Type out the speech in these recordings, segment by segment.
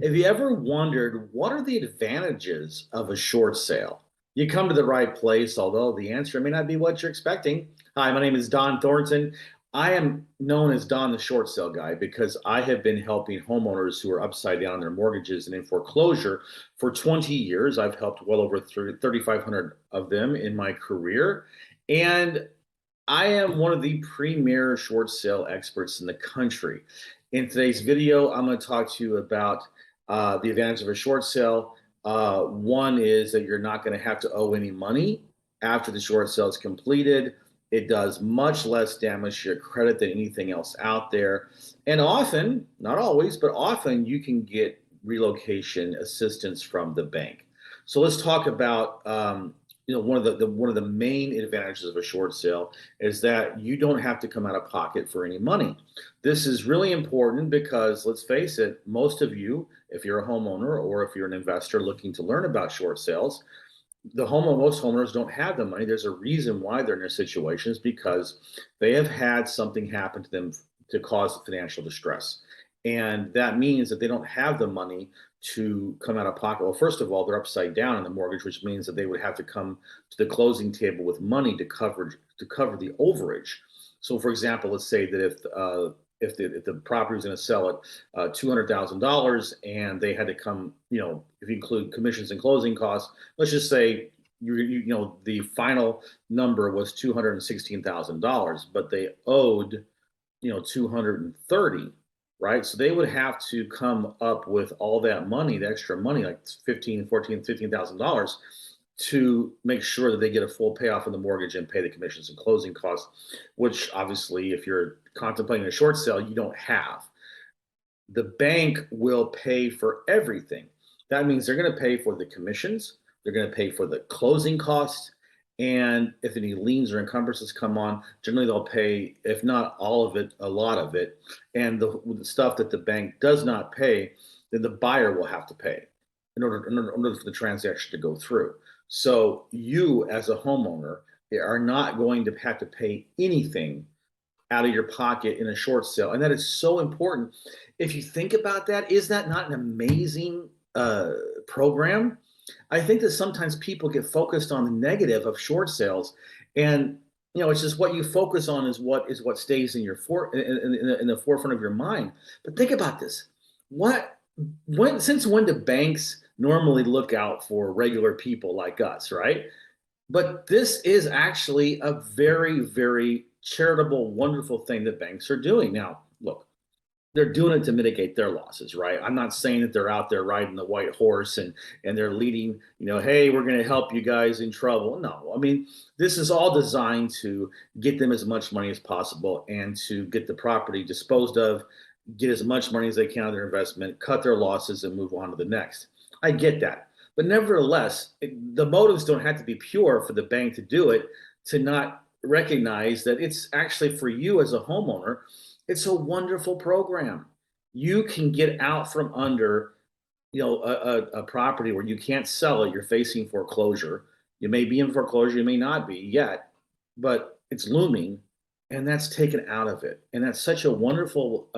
Have you ever wondered what are the advantages of a short sale? You come to the right place, although the answer may not be what you're expecting. Hi, my name is Dohn Thornton. I am known as Don the short sale guy because I have been helping homeowners who are upside down on their mortgages and in foreclosure for 20 years. I've helped well over 3,500 of them in my career. And I am one of the premier short sale experts in the country. In today's video, I'm going to talk to you about the advantage of a short sale. One is that you're not going to have to owe any money after the short sale is completed. It does much less damage to your credit than anything else out there. And often, not always, but often you can get relocation assistance from the bank. So let's talk about one of the main advantages of a short sale is that you don't have to come out of pocket for any money. This is really important because let's face it, most of you, if you're a homeowner or if you're an investor looking to learn about short sales, most homeowners don't have the money. There's a reason why they're in their situations because they have had something happen to them to cause financial distress. And that means that they don't have the money to come out of pocket. Well, first of all, they're upside down in the mortgage, which means that they would have to come to the closing table with money to cover the overage. So, for example, let's say that if the property was going to sell at $200,000 and they had to come, if you include commissions and closing costs, let's just say the final number was $216,000, but they owed 230, right? So they would have to come up with all that money, the extra money, like 15, 14, $15,000 to make sure that they get a full payoff on the mortgage and pay the commissions and closing costs, which obviously, if you're contemplating a short sale, you don't have. The bank will pay for everything. That means they're going to pay for the commissions, they're going to pay for the closing costs, and if any liens or encumbrances come on, generally they'll pay, if not all of it, a lot of it. And the stuff that the bank does not pay, then the buyer will have to pay in order for the transaction to go through. So you, as a homeowner, are not going to have to pay anything out of your pocket in a short sale. And that is so important. If you think about that, is that not an amazing program? I think that sometimes people get focused on the negative of short sales, and it's just what you focus on is what stays in in the forefront of your mind. But think about this: since when do banks normally look out for regular people like us, right? But this is actually a very, very charitable, wonderful thing that banks are doing. Now, look, they're doing it to mitigate their losses, right? I'm not saying that they're out there riding the white horse and they're leading, hey, we're going to help you guys in trouble. No, I mean, this is all designed to get them as much money as possible and to get the property disposed of, get as much money as they can out of their investment, cut their losses, and move on to the next. I get that. But nevertheless, the motives don't have to be pure for the bank to do it, to not recognize that it's actually for you as a homeowner. It's a wonderful program. You can get out from under, a property where you can't sell it. You're facing foreclosure. You may be in foreclosure, you may not be yet, but it's looming, and that's taken out of it. And that's such a wonderful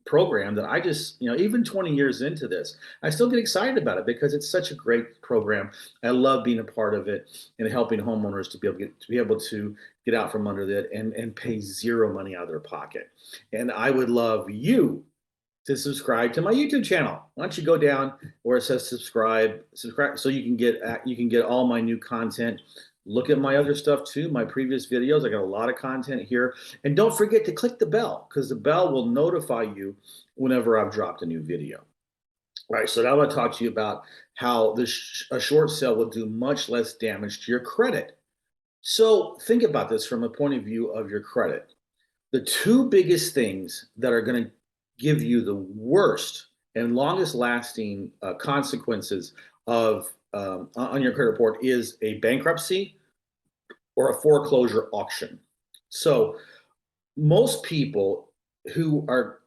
program that I just, even 20 years into this, I still get excited about it because it's such a great program. I love being a part of it and helping homeowners to be able to get out from under that and pay zero money out of their pocket. And I would love you to subscribe to my YouTube channel. Why don't you go down where it says subscribe, so you can get all my new content. Look at my other stuff too, my previous videos. I got a lot of content here. And don't forget to click the bell because the bell will notify you whenever I've dropped a new video. All right, so now I want to talk to you about how a short sale will do much less damage to your credit. So think about this from a point of view of your credit. The two biggest things that are going to give you the worst and longest lasting consequences of on your credit report is a bankruptcy or a foreclosure auction. So most people who are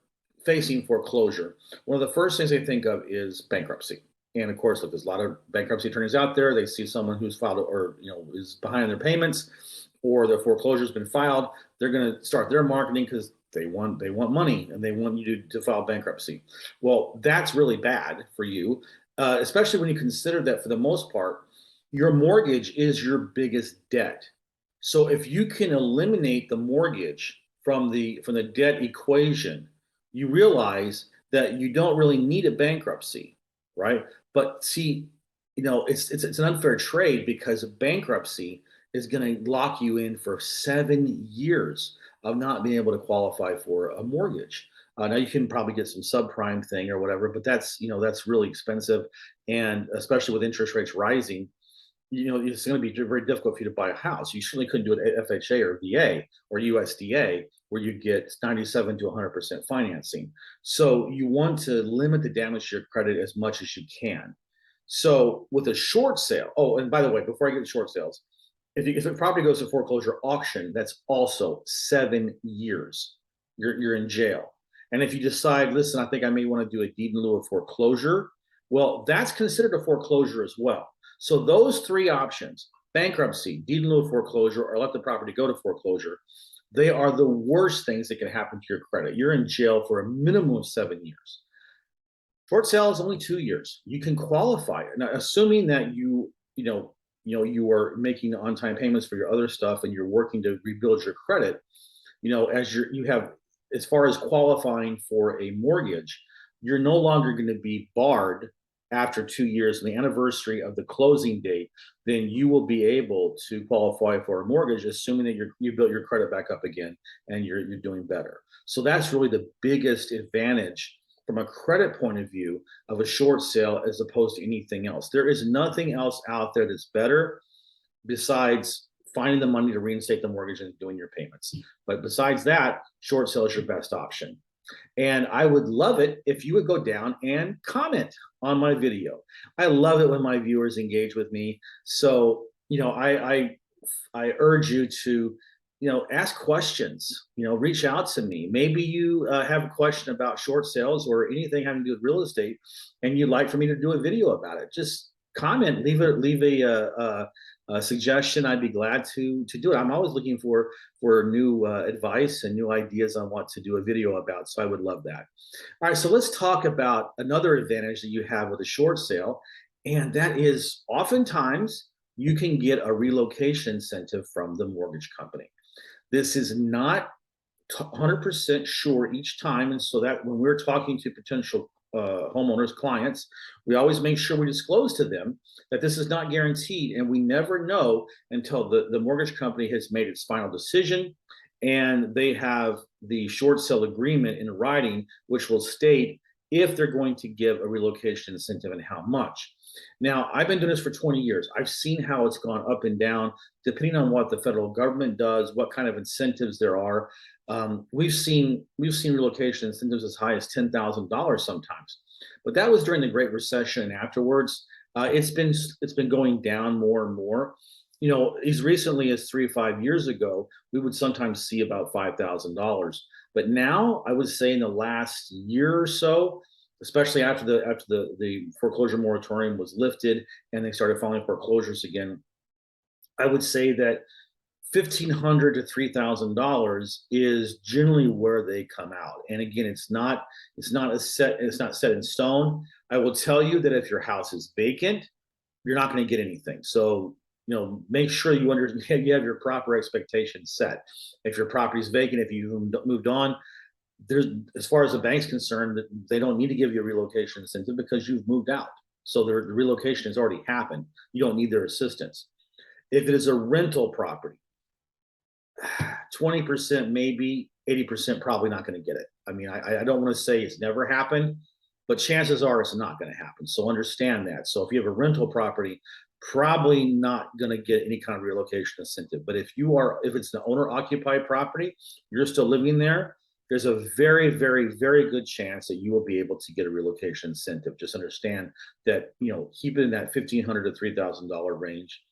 facing foreclosure, one of the first things they think of is bankruptcy. And of course, look, there's a lot of bankruptcy attorneys out there. They see someone who's filed or is behind their payments, or their foreclosure's been filed. They're going to start their marketing because they want money and they want you to file bankruptcy. Well, that's really bad for you, especially when you consider that for the most part, your mortgage is your biggest debt. So if you can eliminate the mortgage from the debt equation, you realize that you don't really need a bankruptcy, right? But see, it's an unfair trade because bankruptcy is going to lock you in for 7 years of not being able to qualify for a mortgage. Now you can probably get some subprime thing or whatever, but that's really expensive, and especially with interest rates rising, it's going to be very difficult for you to buy a house. You certainly couldn't do it at FHA or VA or USDA, where you get 97 to 100% financing. So you want to limit the damage to your credit as much as you can. So with a short sale, oh, and by the way, before I get to short sales, if the property goes to foreclosure auction, that's also 7 years. You're in jail. And if you decide, listen, I think I may want to do a deed in lieu of foreclosure, well, that's considered a foreclosure as well. So those three options, bankruptcy, deed in lieu of foreclosure, or let the property go to foreclosure, they are the worst things that can happen to your credit. You're in jail for a minimum of 7 years. Short sale is only 2 years. You can qualify. Now, assuming that you are making on-time payments for your other stuff and you're working to rebuild your credit, as far as qualifying for a mortgage, you're no longer going to be barred after 2 years on the anniversary of the closing date. Then you will be able to qualify for a mortgage, assuming that you built your credit back up again and you're doing better. So that's really the biggest advantage from a credit point of view of a short sale as opposed to anything else. There is nothing else out there that's better besides finding the money to reinstate the mortgage and doing your payments. But besides that, short sale is your best option. And I would love it if you would go down and comment on my video. I love it when my viewers engage with me. So, I urge you to, ask questions, reach out to me. Maybe you have a question about short sales or anything having to do with real estate, and you'd like for me to do a video about it. Just comment, leave a suggestion. I'd be glad to do it. I'm always looking for new advice and new ideas on what to do a video about. So I would love that. All right, so let's talk about another advantage that you have with a short sale, and that is oftentimes you can get a relocation incentive from the mortgage company. This is not 100% sure each time, and so that when we're talking to potential homeowners, clients, we always make sure we disclose to them that this is not guaranteed, and we never know until the mortgage company has made its final decision and they have the short sale agreement in writing, which will state if they're going to give a relocation incentive and how much. Now, I've been doing this for 20 years. I've seen how it's gone up and down, depending on what the federal government does, what kind of incentives there are. We've seen relocation incentives as high as $10,000 sometimes, but that was during the Great Recession and afterwards. It's been going down more and more. As recently as 3 or 5 years ago, we would sometimes see about $5,000. But now, I would say in the last year or so, especially after the foreclosure moratorium was lifted and they started filing foreclosures again, I would say that $1,500 to $3,000 is generally where they come out. And again, it's not set in stone. I will tell you that if your house is vacant, you're not going to get anything. So make sure you have your proper expectations set. If your property is vacant, if you moved on, as far as the bank's concerned, they don't need to give you a relocation incentive because you've moved out. So the relocation has already happened. You don't need their assistance. If it is a rental property, 20% maybe, 80% probably not going to get it. I mean, I don't want to say it's never happened, but chances are it's not going to happen. So understand that. So if you have a rental property, probably not going to get any kind of relocation incentive. But if it's an owner occupied property, you're still living there, there's a very, very, very good chance that you will be able to get a relocation incentive. Just understand that, keep it in that $1,500 to $3,000 range.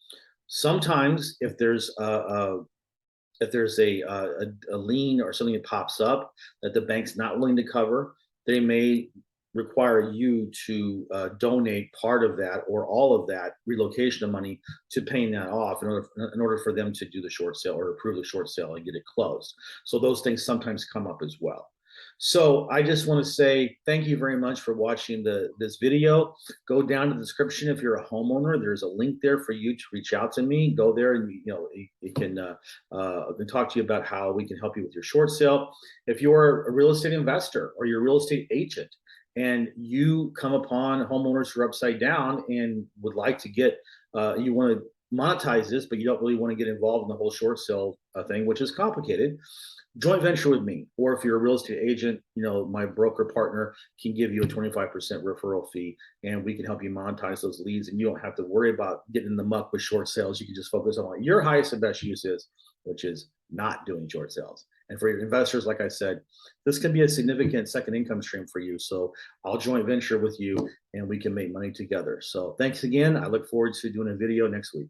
Sometimes if there's a lien or something that pops up that the bank's not willing to cover, they may require you to donate part of that or all of that relocation money to paying that off in order for them to do the short sale or approve the short sale and get it closed. So those things sometimes come up as well. So I just want to say thank you very much for watching this video. Go down to the description if you're a homeowner. There's a link there for you to reach out to me. Go there and you can talk to you about how we can help you with your short sale. If you're a real estate investor or you're a real estate agent and you come upon homeowners who are upside down and would like to get, you want to monetize this, but you don't really want to get involved in the whole short sale thing, which is complicated, joint venture with me. Or if you're a real estate agent, my broker partner can give you a 25% referral fee and we can help you monetize those leads. And you don't have to worry about getting in the muck with short sales. You can just focus on what your highest and best use is, which is not doing short sales. And for your investors, like I said, this can be a significant second income stream for you. So I'll joint venture with you and we can make money together. So thanks again. I look forward to doing a video next week.